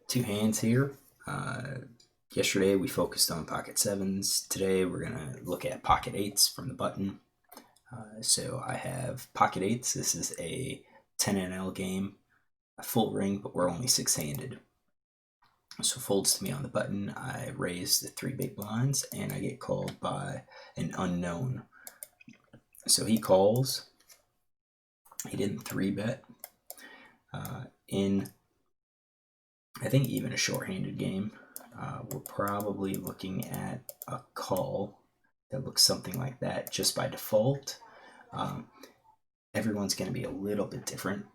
Two hands here. Yesterday we focused on pocket sevens. Today we're gonna look at pocket eights from the button. So I have pocket eights. This is a 10 NL game, a full ring, but we're only six-handed. So folds to me on the button. I raise the three big blinds, and I get called by an unknown. So he calls. He didn't three bet. In I think even a short-handed game, we're probably looking at a call that looks something like that just by default. Everyone's going to be a little bit different.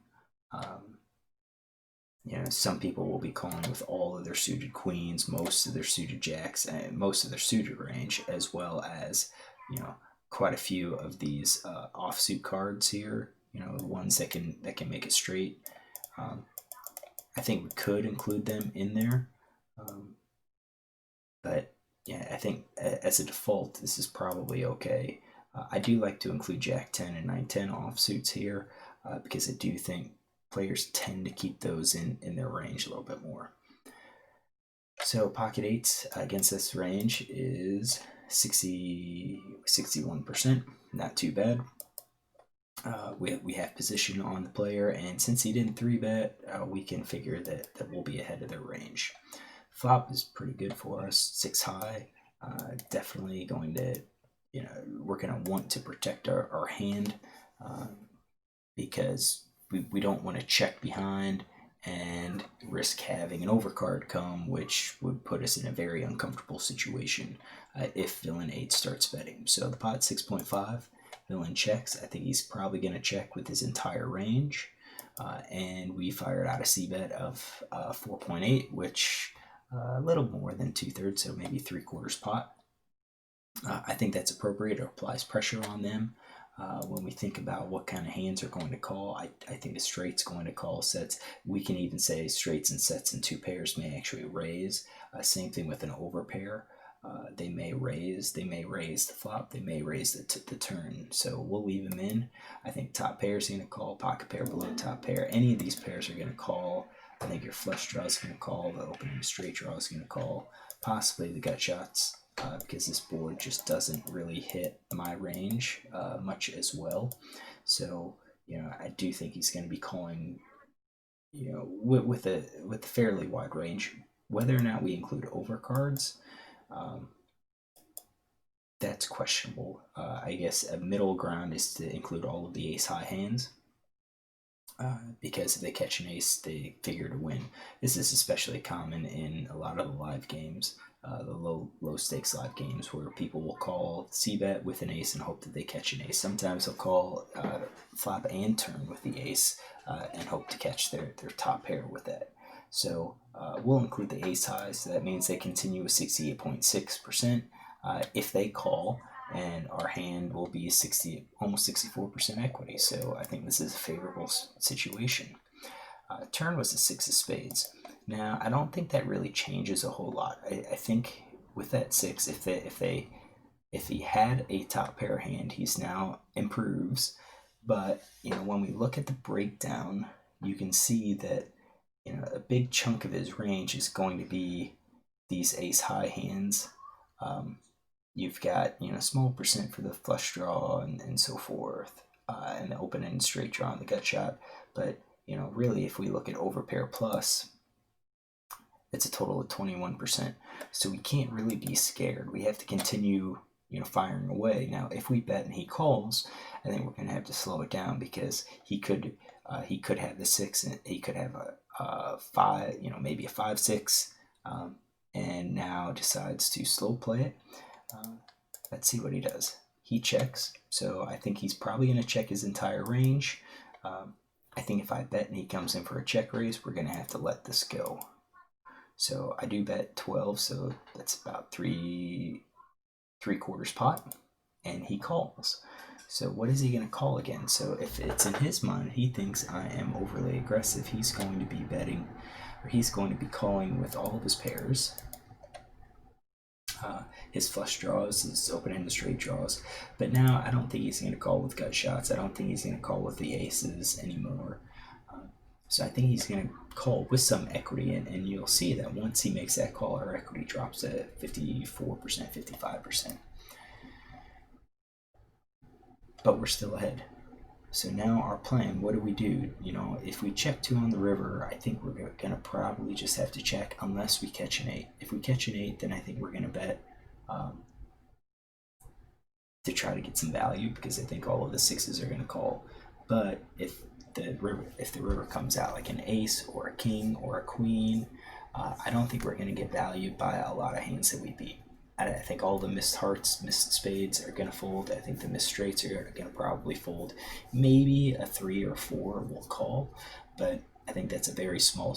Some people will be calling with all of their suited queens, most of their suited jacks, and most of their suited range, as well as, quite a few of these offsuit cards here. The ones that can make it straight. I think we could include them in there, but yeah, I think as a default, this is probably okay. I do like to include Jack 10 and 9-10 offsuits here because I do think players tend to keep those in their range a little bit more. So pocket eights against this range is 61%, not too bad. We have position on the player, and since he didn't three bet, we can figure that we'll be ahead of their range. Flop is pretty good for us, six high. Definitely going to, we're going to want to protect our hand because we don't want to check behind and risk having an overcard come, which would put us in a very uncomfortable situation if villain 8 starts betting. So the pot 6.5. Villain checks. I think he's probably going to check with his entire range. And we fired out a c-bet of 4.8, which a little more than 2/3, so maybe 3/4 pot. I think that's appropriate. It applies pressure on them. When we think about what kind of hands are going to call, I think a straight's going to call sets. We can even say straights and sets and two pairs may actually raise. Same thing with an overpair. They may raise the flop, they may raise the turn. So we'll leave them in. I think top pair is going to call, pocket pair below top pair. Any of these pairs are going to call. I think your flush draw is going to call, the opening straight draw is going to call, possibly the gut shots, because this board just doesn't really hit my range much as well. So, I do think he's going to be calling, with a fairly wide range. Whether or not we include overcards, that's questionable. I guess a middle ground is to include all of the ace high hands because if they catch an ace, they figure to win. This is especially common in a lot of the live games, the low stakes live games where people will call c-bet with an ace and hope that they catch an ace. Sometimes they'll call flop and turn with the ace and hope to catch their top pair with that. So we'll include the ace highs. So that means they continue with 68.6% if they call, and our hand will be almost 64% equity. So I think this is a favorable situation. Turn was the six of spades. Now I don't think that really changes a whole lot. I think with that six, if he had a top pair hand, he's now improves. But when we look at the breakdown, you can see that a big chunk of his range is going to be these ace high hands. You've got small percent for the flush draw and so forth, and the open end straight draw and the gut shot. But really, if we look at overpair plus, it's a total of 21%. So we can't really be scared. We have to continue firing away. Now, if we bet and he calls, I think we're going to have to slow it down because he could have the six and he could have a five, maybe a 5-6, and now decides to slow play it. Let's see what he does. He checks, so I think he's probably going to check his entire range. I think if I bet and he comes in for a check raise, we're going to have to let this go. So I do bet 12, so that's about 3/4 pot, and he calls. So what is he going to call again? So if it's in his mind, he thinks I am overly aggressive, he's going to be betting, or he's going to be calling with all of his pairs. His flush draws, his open-ended straight draws. But now I don't think he's going to call with gut shots. I don't think he's going to call with the aces anymore. So I think he's going to call with some equity, and you'll see that once he makes that call, our equity drops to 54%, 55%. But we're still ahead. So now our plan, what do we do? If we check 2 on the river, I think we're going to probably just have to check unless we catch an 8. If we catch an 8, then I think we're going to bet to try to get some value, because I think all of the 6s are going to call. But if the river comes out like an ace or a king or a queen, I don't think we're going to get valued by a lot of hands that we beat. I think all the missed hearts, missed spades are going to fold. I think the missed straights are going to probably fold. Maybe a 3 or 4 will call, but I think that's a very small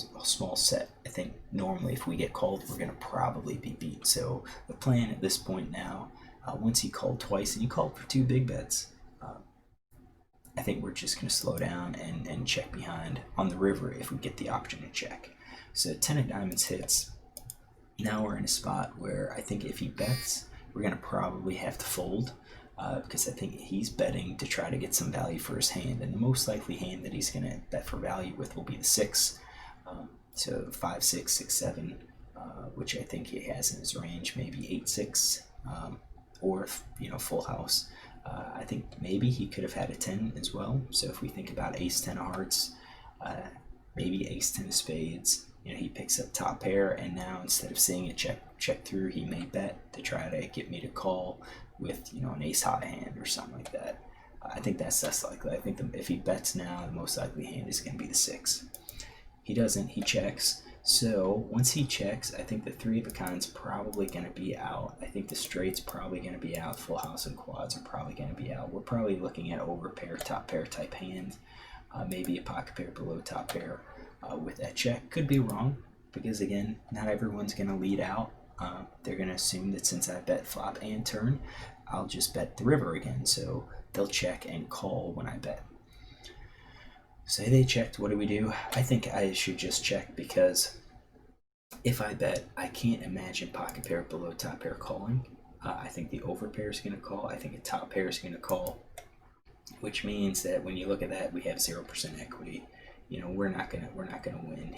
set. I think normally if we get called, we're going to probably be beat. So the plan at this point now, once he called twice and he called for 2 big bets, I think we're just going to slow down and check behind on the river if we get the option to check. So 10 of diamonds hits. Now we're in a spot where I think if he bets, we're going to probably have to fold, because I think he's betting to try to get some value for his hand. And the most likely hand that he's going to bet for value with will be the 6. So 5, 6, 6, 7, which I think he has in his range, maybe 8, 6, or full house. I think maybe he could have had a 10 as well. So if we think about ace 10 of hearts, maybe ace 10 of spades, he picks up top pair, and now instead of seeing it check through, he may bet to try to get me to call with an ace high hand or something like that. I think that's less likely. I think if he bets now, the most likely hand is going to be the 6. He doesn't. He checks. So once he checks, I think the 3 of a kind's probably going to be out. I think the straight's probably going to be out. Full house and quads are probably going to be out. We're probably looking at over pair, top pair type hand, maybe a pocket pair below top pair. With that check. Could be wrong, because again, not everyone's going to lead out. They're going to assume that since I bet flop and turn, I'll just bet the river again. So they'll check and call when I bet. Say they checked, what do we do? I think I should just check, because if I bet, I can't imagine pocket pair below top pair calling. I think the over pair is going to call. I think the top pair is going to call, which means that when you look at that, we have 0% equity. We're not gonna win.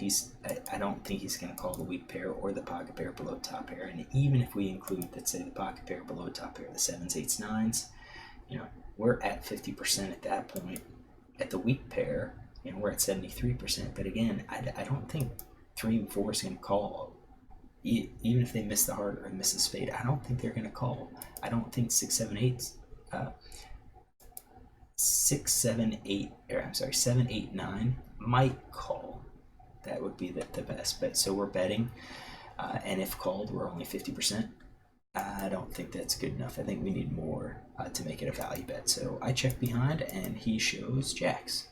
I don't think he's gonna call the weak pair or the pocket pair below top pair. And even if we include, let's say, the pocket pair below top pair, the 7s, 8s, 9s, we're at 50% at that point. At the weak pair, we're at 73%. But again, I don't think 3 and 4 is gonna call. Even if they miss the heart or miss the spade, I don't think they're gonna call. I don't think 6, 7, 8. 6, 7, 8, or I'm sorry, 7, 8, 9 might call. That would be the best bet. So we're betting, and if called, we're only 50%. I don't think that's good enough. I think we need more to make it a value bet. So I check behind, and he shows jacks.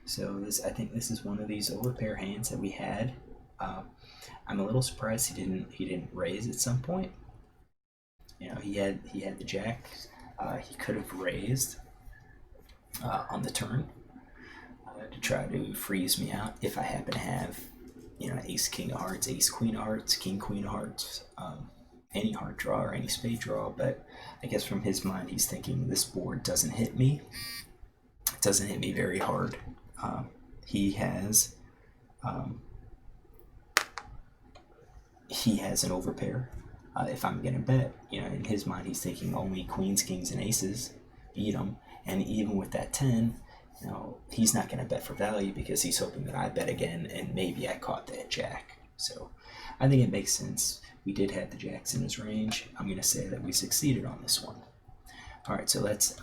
So I think this is one of these overpair hands that we had. I'm a little surprised he didn't raise at some point. He had the jack. He could have raised on the turn to try to freeze me out if I happen to have ace king of hearts, ace queen of hearts, king queen of hearts, any heart draw or any spade draw. But I guess from his mind, he's thinking this board doesn't hit me. It doesn't hit me very hard. He has an overpair. If I'm gonna bet, in his mind, he's thinking only queens, kings, and aces beat him. And even with that 10, he's not going to bet for value, because he's hoping that I bet again and maybe I caught that jack. So I think it makes sense. We did have the jacks in his range. I'm going to say that we succeeded on this one. All right, so let's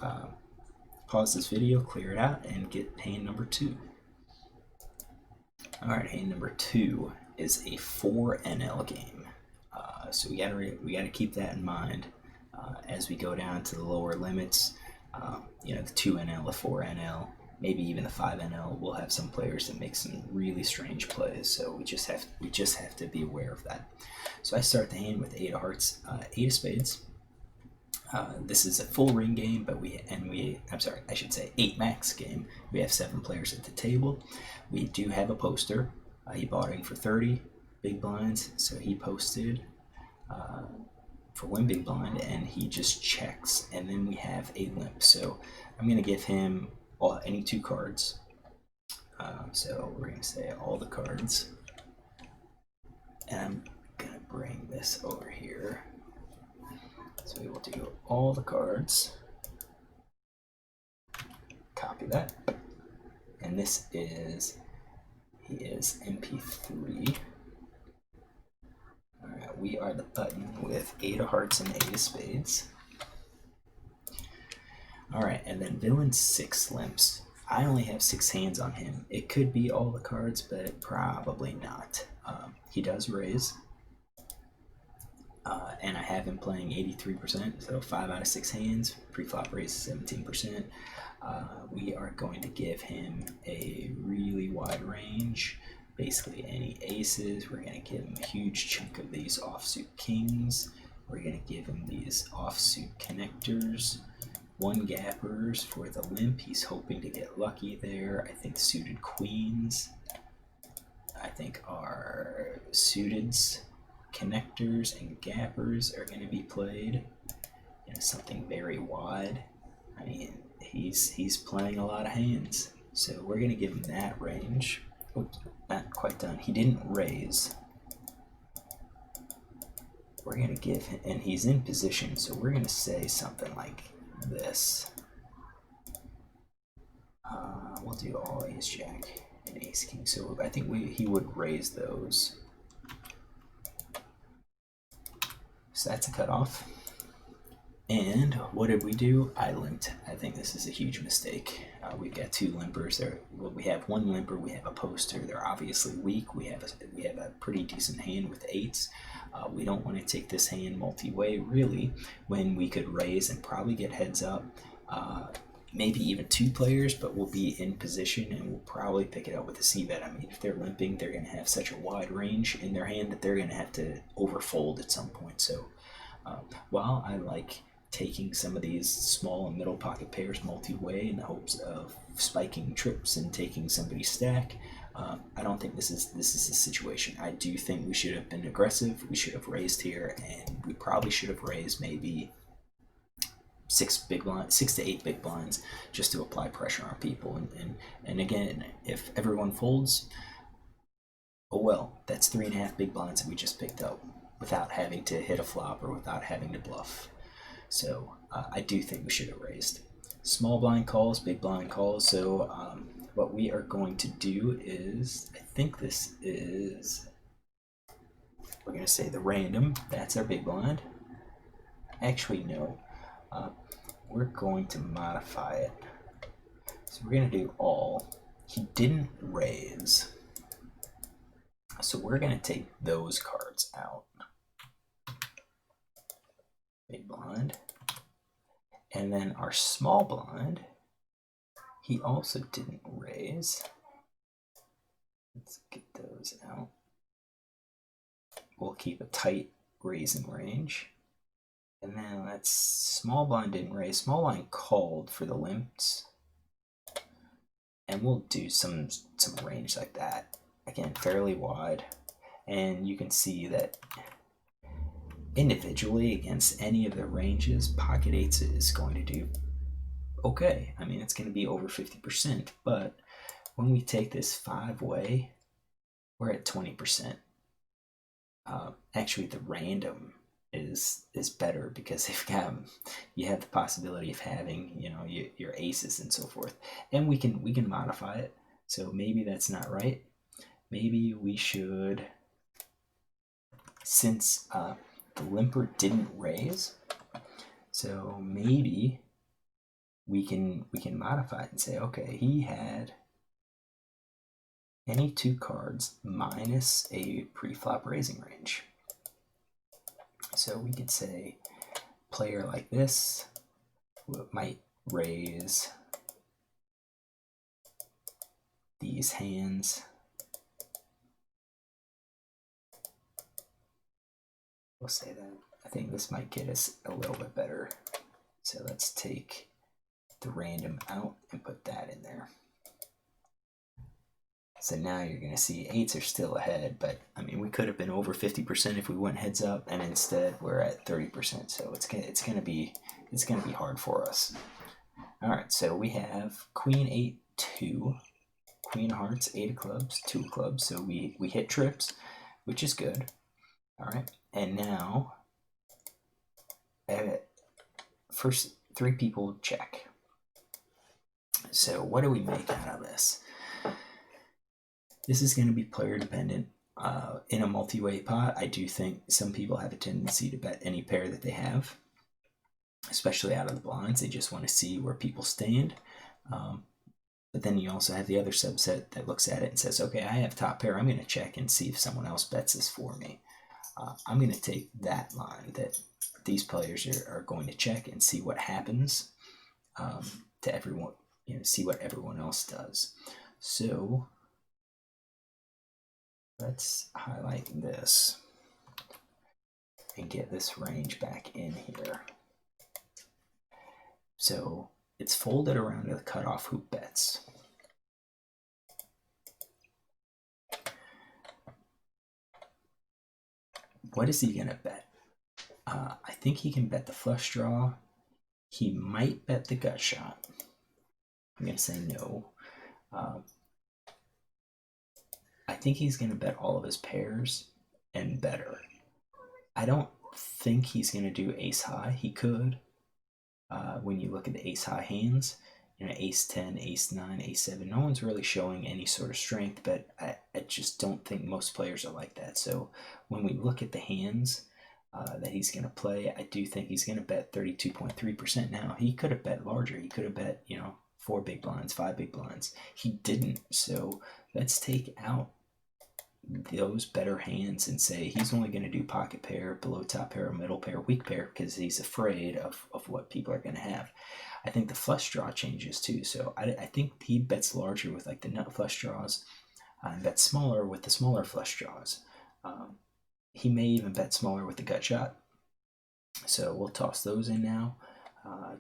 pause this video, clear it out, and get hand number 2. All right, hand number 2 is a 4 NL game. So we gotta keep that in mind as we go down to the lower limits. The 2 NL, the 4 NL, maybe even the 5 NL. We'll have some players that make some really strange plays, so we just have to be aware of that. So I start the hand with 8 of hearts, 8 of spades. This is a full ring game, but 8 max game. We have 7 players at the table. We do have a poster. He bought in for 30 big blinds, so he posted for 1 big blind, and he just checks, and then we have a limp. So I'm going to give him any 2 cards. So we're going to say all the cards. And I'm going to bring this over here. So we will do all the cards. Copy that. And this is, he is MP3. Alright, we are the button with 8 of hearts and 8 of spades. Alright, and then villain 6 limps. I only have 6 hands on him. It could be all the cards, but probably not. He does raise. And I have him playing 83%, so 5 out of 6 hands. Pre-flop raise 17%. We are going to give him a really wide range. Basically any aces. We're going to give him a huge chunk of these offsuit kings. We're going to give him these offsuit connectors. 1 gappers for the limp. He's hoping to get lucky there. I think suited queens. I think our suiteds, connectors, and gappers are going to be played. You know, something very wide. I mean, he's playing a lot of hands, so we're going to give him that range. Oops, not quite done. He didn't raise. We're going to give him, and he's in position, so we're going to say something like this. We'll do all ace jack and ace king. So I think he would raise those. So that's a cutoff. And what did we do? I limped. I think this is a huge mistake. We've got 2 limpers there. Well, we have 1 limper. We have a poster. They're obviously weak. We have a pretty decent hand with 8s. We don't want to take this hand multi-way, really, when we could raise and probably get heads up. Maybe even 2 players, but we'll be in position and we'll probably pick it up with a c-bet. I mean, if they're limping, they're going to have such a wide range in their hand that they're going to have to overfold at some point. So while I like taking some of these small and middle pocket pairs multi-way in the hopes of spiking trips and taking somebody's stack, I don't think this is the situation. I do think we should have been aggressive. We should have raised here, and we probably should have raised maybe 6 to 8 big blinds, just to apply pressure on people. And again, if everyone folds, oh well, that's 3.5 big blinds that we just picked up without having to hit a flop or without having to bluff. So I do think we should have raised. Small blind calls, big blind calls. So what we are going to do is, I think this is, we're going to say the random. That's our big blind. Actually, no. We're going to modify it. So we're going to do all. He didn't raise. So we're going to take those cards out. Big blind. And then our small blind, he also didn't raise. Let's get those out. We'll keep a tight raising range. And then let's, small blind didn't raise. Small blind called for the limps. And we'll do some range like that. Again, fairly wide. And you can see that individually against any of the ranges, pocket 8s is going to do okay. I mean, it's going to be over 50%, but when we take this 5-way, we're at 20%. Actually, the random is better because you have the possibility of having, you know, your aces and so forth, and we can modify it. So maybe that's not right. Maybe we should, since the limper didn't raise, so maybe we can modify it and say, okay, he had any 2 cards minus a pre-flop raising range. So we could say player like this might raise these hands. We'll say that. I think this might get us a little bit better. So let's take the random out and put that in there. So now you're going to see 8s are still ahead, but I mean, we could have been over 50% if we went heads up, and instead we're at 30%. So it's going to be hard for us. All right, so we have Queen 8-2, Queen of Hearts, 8 of clubs, 2 of clubs. So we hit trips, which is good. All right, and now first 3 people check. So what do we make out of this? This is going to be player dependent. In a multi-way pot, I do think some people have a tendency to bet any pair that they have, especially out of the blinds. They just want to see where people stand. But then you also have the other subset that looks at it and says, okay, I have top pair. I'm going to check and see if someone else bets this for me. I'm going to take that line that these players are going to check and see what happens to everyone, see what everyone else does. So let's highlight this and get this range back in here. So it's folded around to the cutoff who bets. What is he going to bet? I think he can bet the flush draw. He might bet the gut shot. I'm going to say no. I think he's going to bet all of his pairs and better. I don't think he's going to do ace high. He could. When you look at the ace high hands, ace 10, ace 9, ace 7, no one's really showing any sort of strength, but I just don't think most players are like that. So when we look at the hands that he's going to play, I do think he's going to bet 32.3%. Now, he could have bet larger. He could have bet, 4 big blinds, 5 big blinds. He didn't. So let's take out those better hands and say he's only going to do pocket pair, below top pair, middle pair, weak pair, because he's afraid of what people are going to have. I think the flush draw changes too. So I think he bets larger with like the nut flush draws and bets smaller with the smaller flush draws. He may even bet smaller with the gut shot. So we'll toss those in now.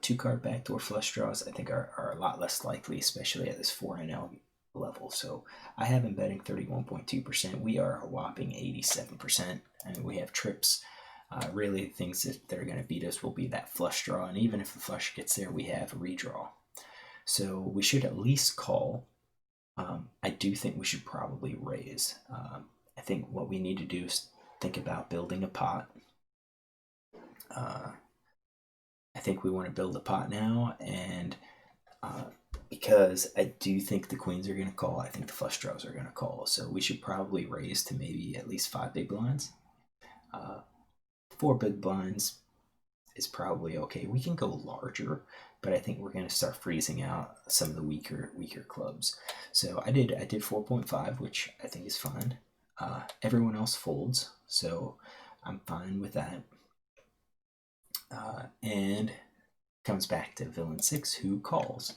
2-card backdoor flush draws I think are a lot less likely, especially at this 4NL level. So I have him betting 31.2%. We are a whopping 87%, and we have trips. Really, things that are going to beat us will be that flush draw, and even if the flush gets there, we have a redraw. So we should at least call. I do think we should probably raise. I think what we need to do is think about building a pot. I think we want to build a pot now, and because I do think the queens are going to call, I think the flush draws are going to call. So we should probably raise to maybe at least 5 big blinds. 4 big blinds is probably okay. We can go larger, but I think we're going to start freezing out some of the weaker clubs. So I did 4.5, which I think is fine. Everyone else folds, so I'm fine with that. And comes back to villain 6, who calls.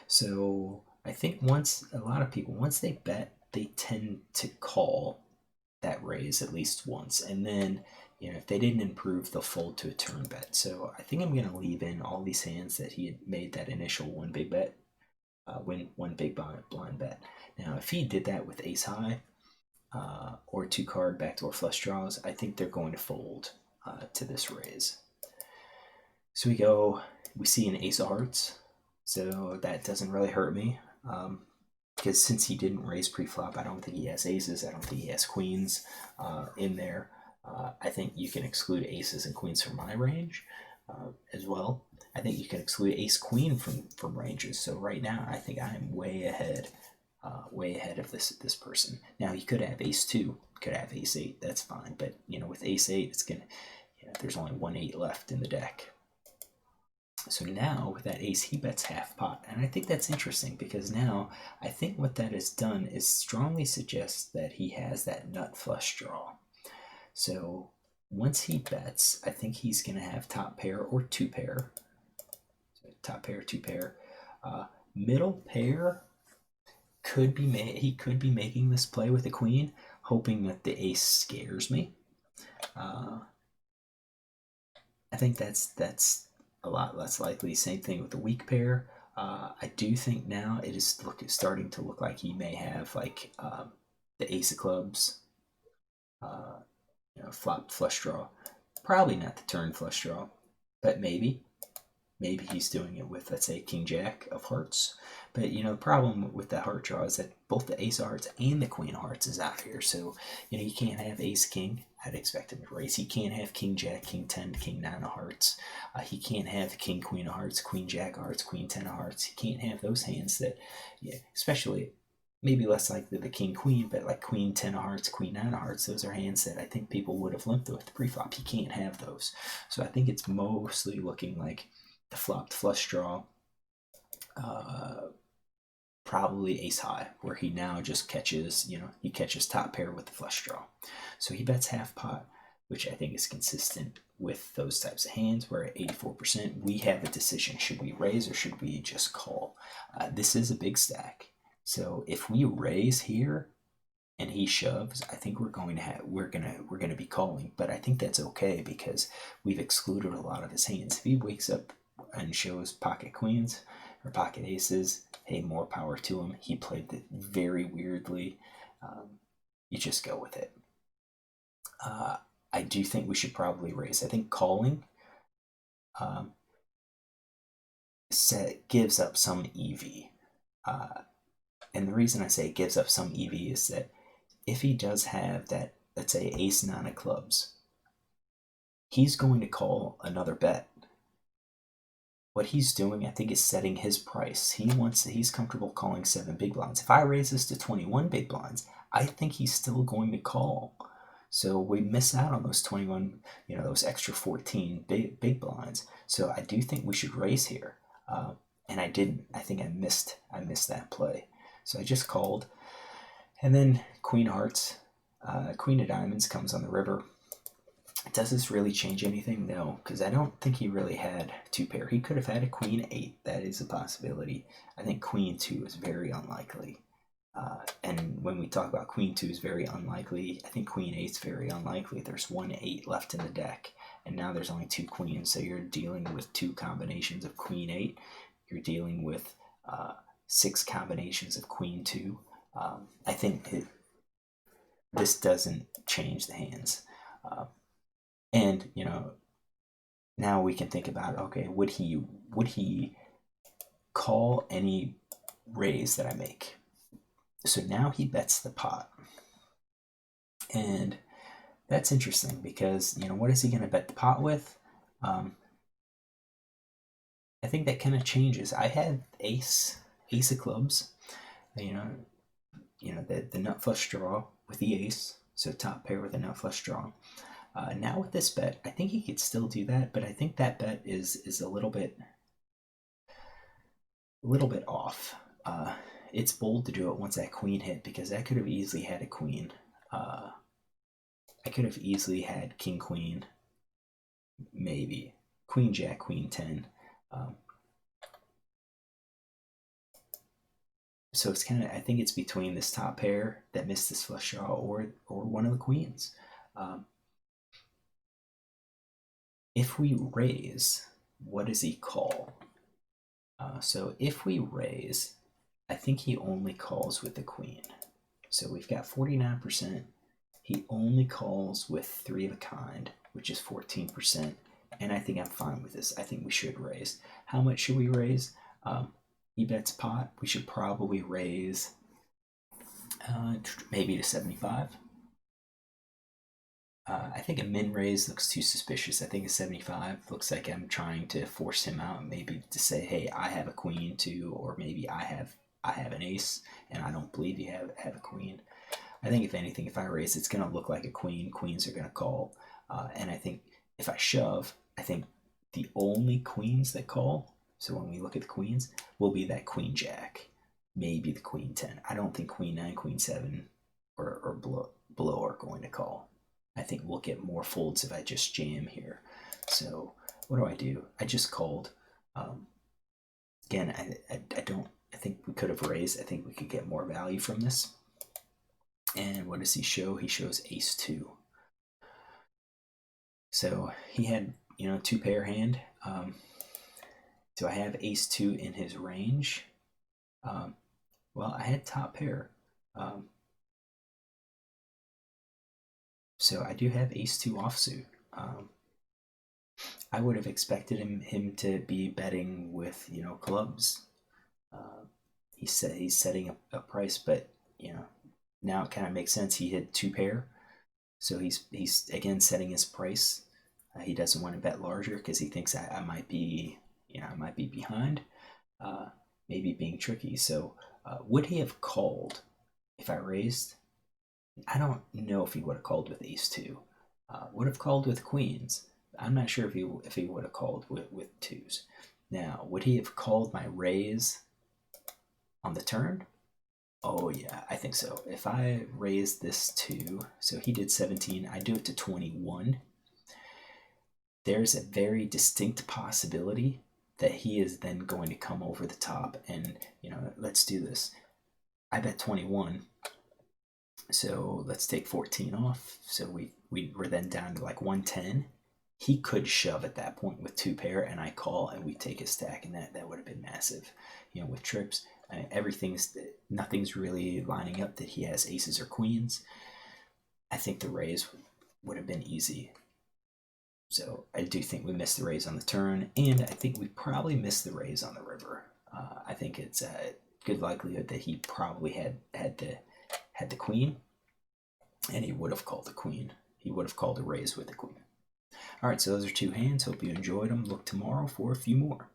So I think once they bet, they tend to call that raise at least once, and then if they didn't improve, they'll fold to a turn bet. So I think I'm going to leave in all these hands that he had made that initial one big bet, one big blind bet. Now if he did that with ace high or 2-card backdoor flush draws, I think they're going to fold to this raise. So we see an ace of hearts, so that doesn't really hurt me, because since he didn't raise pre-flop, I don't think he has aces, I don't think he has queens in there. I think you can exclude aces and queens from my range as well. I think you can exclude ace-queen from ranges, so right now I think I am way ahead of this person. Now he could have ace-2, could have ace-8, that's fine, but with ace-8, it's gonna, there's only 1-8 left in the deck. So now with that ace, he bets half pot, and I think that's interesting because now I think what that has done is strongly suggest that he has that nut flush draw. So once he bets, I think he's going to have top pair or 2 pair. So top pair, 2 pair. Middle pair he could be making this play with the queen, hoping that the ace scares me. I think that's a lot less likely. Same thing with the weak pair. I do think now it is starting to look like he may have like the ace of clubs, flop flush draw. Probably not the turn flush draw, but maybe. Maybe he's doing it with, let's say, King Jack of Hearts. But, the problem with the heart draw is that both the Ace of Hearts and the Queen of Hearts is out here. So, you can't have Ace King. I'd expect him to raise. He can't have King Jack, King 10, King 9 of Hearts. He can't have King Queen of Hearts, Queen Jack of Hearts, Queen 10 of Hearts. He can't have those hands that, especially maybe less likely the King Queen, but like Queen 10 of Hearts, Queen 9 of Hearts, those are hands that I think people would have limped with pre-flop. He can't have those. So I think it's mostly looking like the flopped flush draw, probably ace high, where he now just catches, he catches top pair with the flush draw. So he bets half pot, which I think is consistent with those types of hands. We're at 84%. We have a decision. Should we raise or should we just call? This is a big stack. So if we raise here and he shoves, I think we're gonna be calling. But I think that's okay because we've excluded a lot of his hands. If he wakes up and shows pocket queens or pocket aces, hey, more power to him. He played it very weirdly. You just go with it. I do think we should probably raise. I think calling gives up some EV. And the reason I say it gives up some EV is that if he does have that, let's say, ace 9 of clubs, he's going to call another bet. What he's doing, I think, is setting his price. He's comfortable calling 7 big blinds. If I raise this to 21 big blinds, I think he's still going to call. So we miss out on those 21, those extra 14 big blinds. So I do think we should raise here. And I didn't. I think I missed that play. So I just called. And then Queen Hearts, Queen of Diamonds comes on the river. Does this really change anything? No, because I don't think he really had 2 pair. He could have had a Queen 8. That is a possibility. I think Queen 2 is very unlikely. And when we talk about Queen 2 is very unlikely, I think Queen 8 is very unlikely. There's 1 8 left in the deck, and now there's only 2 queens. So you're dealing with 2 combinations of Queen 8. You're dealing with 6 combinations of Queen 2. I think this doesn't change the hands. And now we can think about, okay, would he call any raise that I make? So now he bets the pot, and that's interesting because what is he going to bet the pot with? I think that kind of changes. I had ace of clubs, the nut flush draw with the ace, so top pair with a nut flush draw. Now with this bet, I think he could still do that, but I think that bet is a little bit off. It's bold to do it once that queen hit because I could have easily had a queen. I could have easily had king queen, maybe queen jack, queen 10. So it's kind of, I think it's between this top pair that missed this flush draw or one of the queens. If we raise, what does he call? So if we raise, I think he only calls with the queen. So we've got 49%. He only calls with 3 of a kind, which is 14%. And I think I'm fine with this. I think we should raise. How much should we raise? He bets pot. We should probably raise maybe to 75. I think a min raise looks too suspicious. I think a 75 looks like I'm trying to force him out, maybe to say, hey, I have a queen too, or maybe I have an ace, and I don't believe you have a queen. I think if anything, if I raise, it's going to look like a queen. Queens are going to call, and I think if I shove, I think the only queens that call, so when we look at the queens, will be that queen jack, maybe the queen 10. I don't think queen 9, queen 7, or below are going to call. I think we'll get more folds if I just jam here. So what do? I just called. Again, I think we could have raised. I think we could get more value from this. And what does he show? He shows ace 2. So he had, 2 pair hand. Do I have ace 2 in his range? Well, I had top pair. So I do have ace 2 offsuit. I would have expected him to be betting with clubs. He said he's setting a price, but now it kind of makes sense. He hit two pair, so he's again setting his price. He doesn't want to bet larger because he thinks I might be I might be behind, uh, maybe being tricky. So would he have called if I raised? I don't know if he would have called with ace two. Would have called with queens. I'm not sure if he would have called with twos. Now, would he have called my raise on the turn? Oh yeah, I think so. If I raise this two, so he did 17, I do it to 21. There's a very distinct possibility that he is then going to come over the top and let's do this. I bet 21. So let's take 14 off. So we were then down to like 110. He could shove at that point with two pair, and I call, and we take a stack, and that would have been massive. With trips, nothing's really lining up that he has aces or queens. I think the raise would have been easy. So I do think we missed the raise on the turn, and I think we probably missed the raise on the river. I think it's a good likelihood that he probably had the queen, and he would have called the queen. He would have called a raise with the queen. All right, so those are two hands. Hope you enjoyed them. Look tomorrow for a few more.